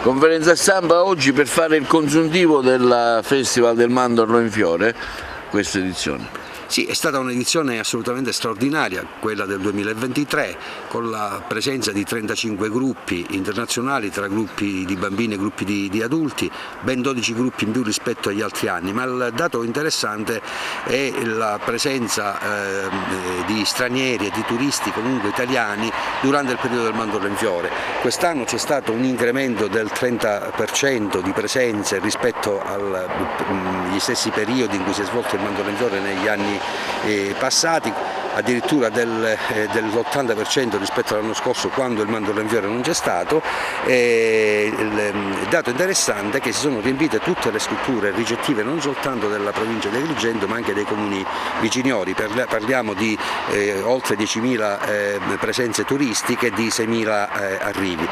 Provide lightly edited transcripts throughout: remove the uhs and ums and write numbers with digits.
Conferenza stampa oggi per fare il consuntivo del Festival del Mandorlo in Fiore, questa edizione. Sì, è stata un'edizione assolutamente straordinaria, quella del 2023, con la presenza di 35 gruppi internazionali, tra gruppi di bambini e gruppi di adulti, ben 12 gruppi in più rispetto agli altri anni, ma il dato interessante è la presenza di stranieri e di turisti comunque italiani durante il periodo del Mandorlo in Fiore. Quest'anno c'è stato un incremento del 30% di presenze rispetto agli stessi periodi in cui si è svolto il Mandorlo in Fiore negli anni passati, addirittura dell'80% rispetto all'anno scorso quando il Mandorlo in Fiore non c'è stato. Il dato interessante è che si sono riempite tutte le strutture ricettive non soltanto della provincia di Agrigento ma anche dei comuni viciniori. Parliamo di oltre 10.000 presenze turistiche e di 6.000 arrivi,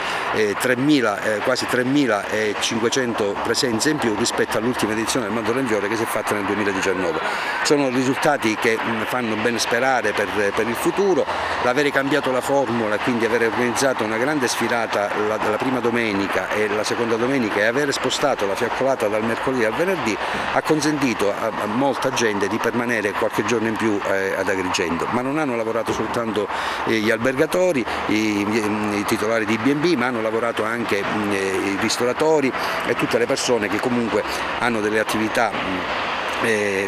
quasi 3.500 presenze in più rispetto all'ultima edizione del Mandorlo in Fiore che si è fatta nel 2019. Sono risultati che fanno ben sperare per il futuro. L'avere cambiato la formula e quindi aver organizzato una grande sfilata la prima domenica e la seconda domenica e aver spostato la fiaccolata dal mercoledì al venerdì ha consentito a molta gente di permanere qualche giorno in più ad Agrigento, ma non hanno lavorato soltanto gli albergatori, i titolari di B&B, ma hanno lavorato anche i ristoratori e tutte le persone che comunque hanno delle attività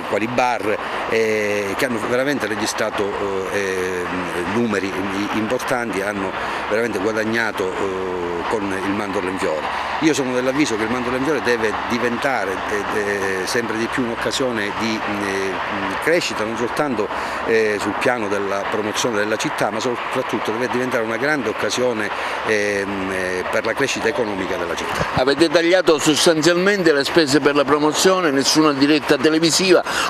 quali bar che hanno veramente registrato numeri importanti, hanno veramente guadagnato con il Mandorlo in Fiore. Io sono dell'avviso che il Mandorlo in Fiore deve diventare sempre di più un'occasione di crescita, non soltanto sul piano della promozione della città, ma soprattutto deve diventare una grande occasione per la crescita economica della città. Avete tagliato sostanzialmente le spese per la promozione, nessuna diretta televisiva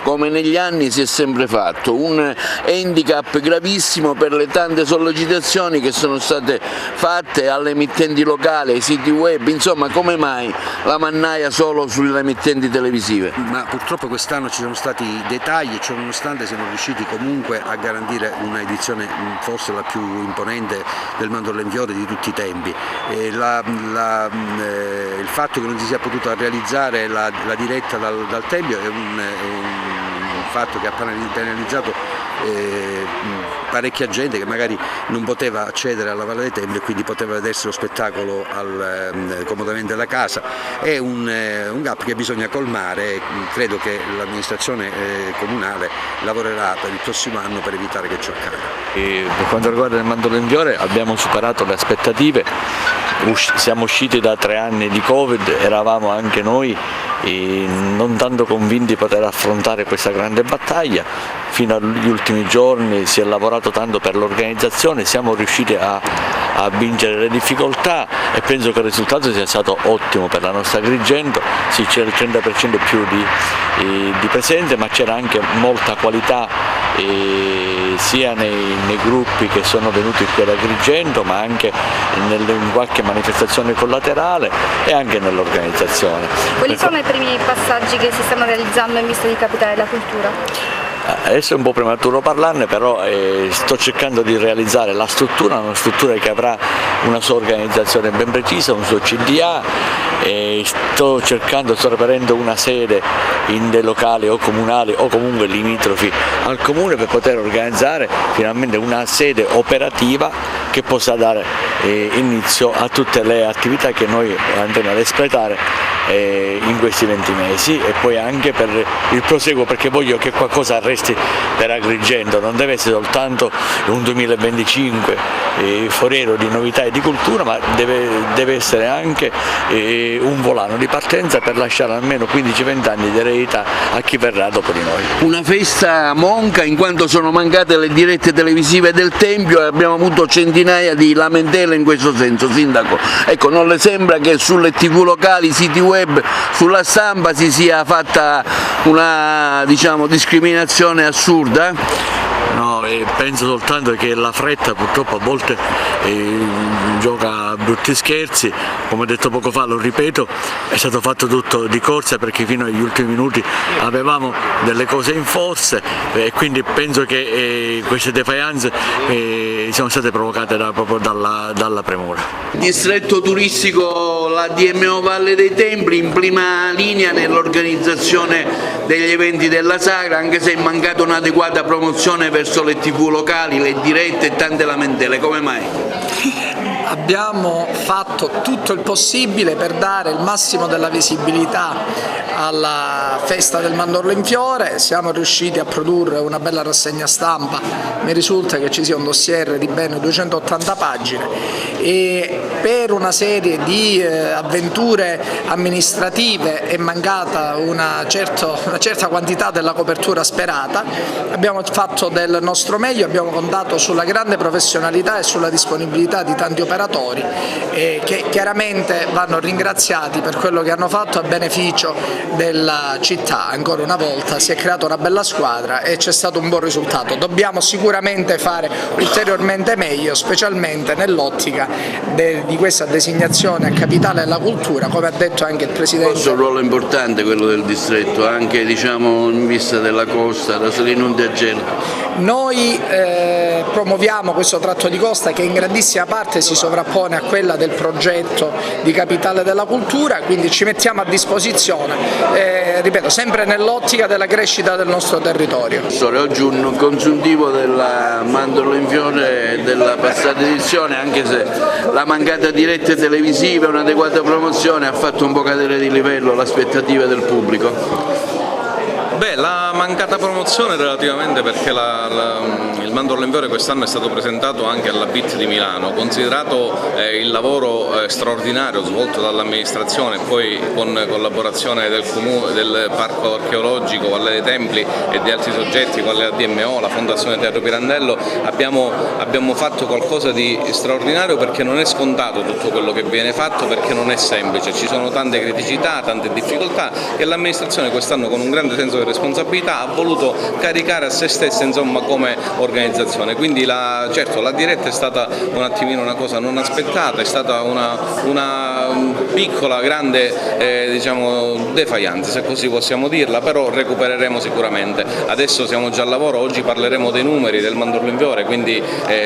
come negli anni si è sempre fatto, un handicap gravissimo per le tante sollecitazioni che sono state fatte alle emittenti locali, ai siti web, insomma come mai la mannaia solo sulle emittenti televisive? Ma purtroppo quest'anno ci sono stati dei tagli e ciononostante siamo riusciti comunque a garantire una edizione forse la più imponente del Mandorlo in Fiore di tutti i tempi. Il fatto che non si sia potuta realizzare la diretta dal Tempio è un fatto che ha penalizzato parecchia gente che magari non poteva accedere alla Valle dei Templi e quindi poteva vedersi lo spettacolo comodamente da casa. È un gap che bisogna colmare e credo che l'amministrazione comunale lavorerà per il prossimo anno per evitare che ciò accada. Per quanto riguarda il Mandorlo in Fiore abbiamo superato le aspettative, siamo usciti da 3 anni di Covid, eravamo anche noi non tanto convinti di poter affrontare questa grande battaglia. Fino agli ultimi giorni si è lavorato tanto per l'organizzazione, siamo riusciti a vincere le difficoltà e penso che il risultato sia stato ottimo per la nostra Agrigento. Sì, c'era il 30% più di presenze, ma c'era anche molta qualità sia nei gruppi che sono venuti qui ad Agrigento, ma anche in qualche manifestazione collaterale e anche nell'organizzazione. Quali sono i primi passaggi che si stanno realizzando in vista di Capitale della Cultura? Adesso è un po' prematuro parlarne, però sto cercando di realizzare la struttura, una struttura che avrà una sua organizzazione ben precisa, un suo CDA, e sto reperendo una sede in dei locali o comunali o comunque limitrofi al comune per poter organizzare finalmente una sede operativa che possa dare inizio a tutte le attività che noi andremo ad espletare in questi 20 mesi e poi anche per il proseguo, perché voglio che qualcosa resti per Agrigento, non deve essere soltanto un 2025 foriero di novità e di cultura, ma deve essere anche un volano di partenza per lasciare almeno 15-20 anni di eredità a chi verrà dopo di noi. Una festa monca in quanto sono mancate le dirette televisive del Tempio e abbiamo avuto centinaia di lamentele in questo senso, Sindaco. Ecco, non le sembra che sulle TV locali, siti web, sulla stampa si sia fatta una discriminazione assurda? No, penso soltanto che la fretta purtroppo a volte gioca tutti scherzi, come ho detto poco fa, lo ripeto, è stato fatto tutto di corsa perché fino agli ultimi minuti avevamo delle cose in forze e quindi penso che queste defianze siano state provocate proprio dalla premura. Distretto turistico, la DMO Valle dei Templi in prima linea nell'organizzazione degli eventi della sagra, anche se è mancata un'adeguata promozione verso le TV locali, le dirette e tante lamentele. Come mai? Abbiamo fatto tutto il possibile per dare il massimo della visibilità alla festa del Mandorlo in Fiore, siamo riusciti a produrre una bella rassegna stampa, mi risulta che ci sia un dossier di ben 280 pagine e per una serie di avventure amministrative è mancata una certa quantità della copertura sperata. Abbiamo fatto del nostro meglio, abbiamo contato sulla grande professionalità e sulla disponibilità di tanti operatori che chiaramente vanno ringraziati per quello che hanno fatto a beneficio della città. Ancora una volta si è creata una bella squadra e c'è stato un buon risultato. Dobbiamo sicuramente fare ulteriormente meglio, specialmente nell'ottica di questa designazione a capitale della cultura, come ha detto anche il Presidente. Questo è un ruolo importante quello del distretto, anche in vista della costa, da Selinunte a Gela. Noi promuoviamo questo tratto di costa che in grandissima parte si sovrappone a quella del progetto di capitale della cultura, quindi ci mettiamo a disposizione, ripeto, sempre nell'ottica della crescita del nostro territorio. Oggi un consuntivo della Mandorlo in Fiore della passata edizione, anche se la mancata dirette televisive e un'adeguata promozione ha fatto un po' cadere di livello l'aspettativa del pubblico. Beh, la mancata promozione relativamente perché il Mandorlo in Fiore quest'anno è stato presentato anche alla BIT di Milano, considerato il lavoro straordinario svolto dall'amministrazione e poi con collaborazione del Comune, del Parco Archeologico Valle dei Templi e di altri soggetti quali la DMO, la Fondazione Teatro Pirandello, abbiamo fatto qualcosa di straordinario perché non è scontato tutto quello che viene fatto, perché non è semplice, ci sono tante criticità, tante difficoltà e l'amministrazione quest'anno con un grande senso di responsabilità ha voluto caricare a se stessa, insomma, come organizzazione. Quindi certo la diretta è stata un attimino una cosa non aspettata, è stata una piccola grande diciamo defiance, se così possiamo dirla, però recupereremo sicuramente. Adesso siamo già al lavoro, oggi parleremo dei numeri del Mandorlo in Fiore, quindi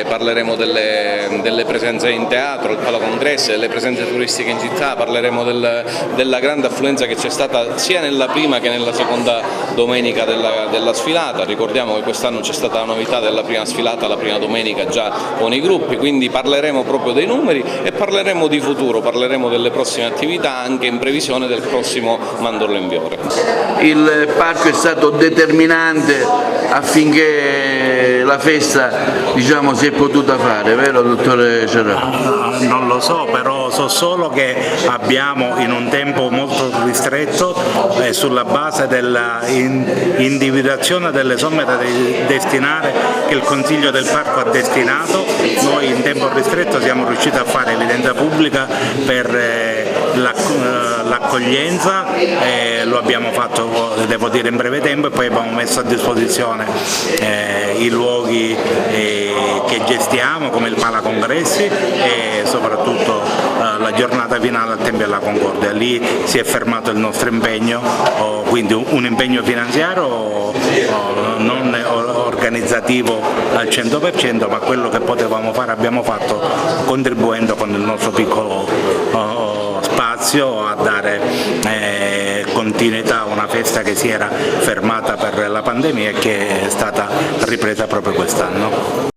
parleremo delle presenze in teatro, il Pala Congressi, delle presenze turistiche in città, parleremo della grande affluenza che c'è stata sia nella prima che nella seconda domenica della sfilata. Ricordiamo che quest'anno c'è stata la novità della prima sfilata, la prima domenica già con i gruppi, quindi parleremo proprio dei numeri e parleremo di futuro, parleremo delle prossime attività anche in previsione del prossimo Mandorlo in Fiore. Il parco è stato determinante affinché la festa si è potuta fare, vero dottore Cerrato? Non lo so, però so solo che abbiamo in un tempo molto ristretto sulla base della individuazione delle somme da destinare che il Consiglio del Parco ha destinato, noi in tempo ristretto siamo riusciti a fare evidenza pubblica per l'accoglienza, lo abbiamo fatto devo dire in breve tempo e poi abbiamo messo a disposizione i luoghi che gestiamo come il Pala Congressi e soprattutto la giornata finale al Tempio della Concordia. Lì si è fermato il nostro impegno, quindi un impegno finanziario non organizzativo al 100%, ma quello che potevamo fare abbiamo fatto contribuendo con il nostro piccolo spazio a dare continuità a una festa che si era fermata per la pandemia e che è stata ripresa proprio quest'anno.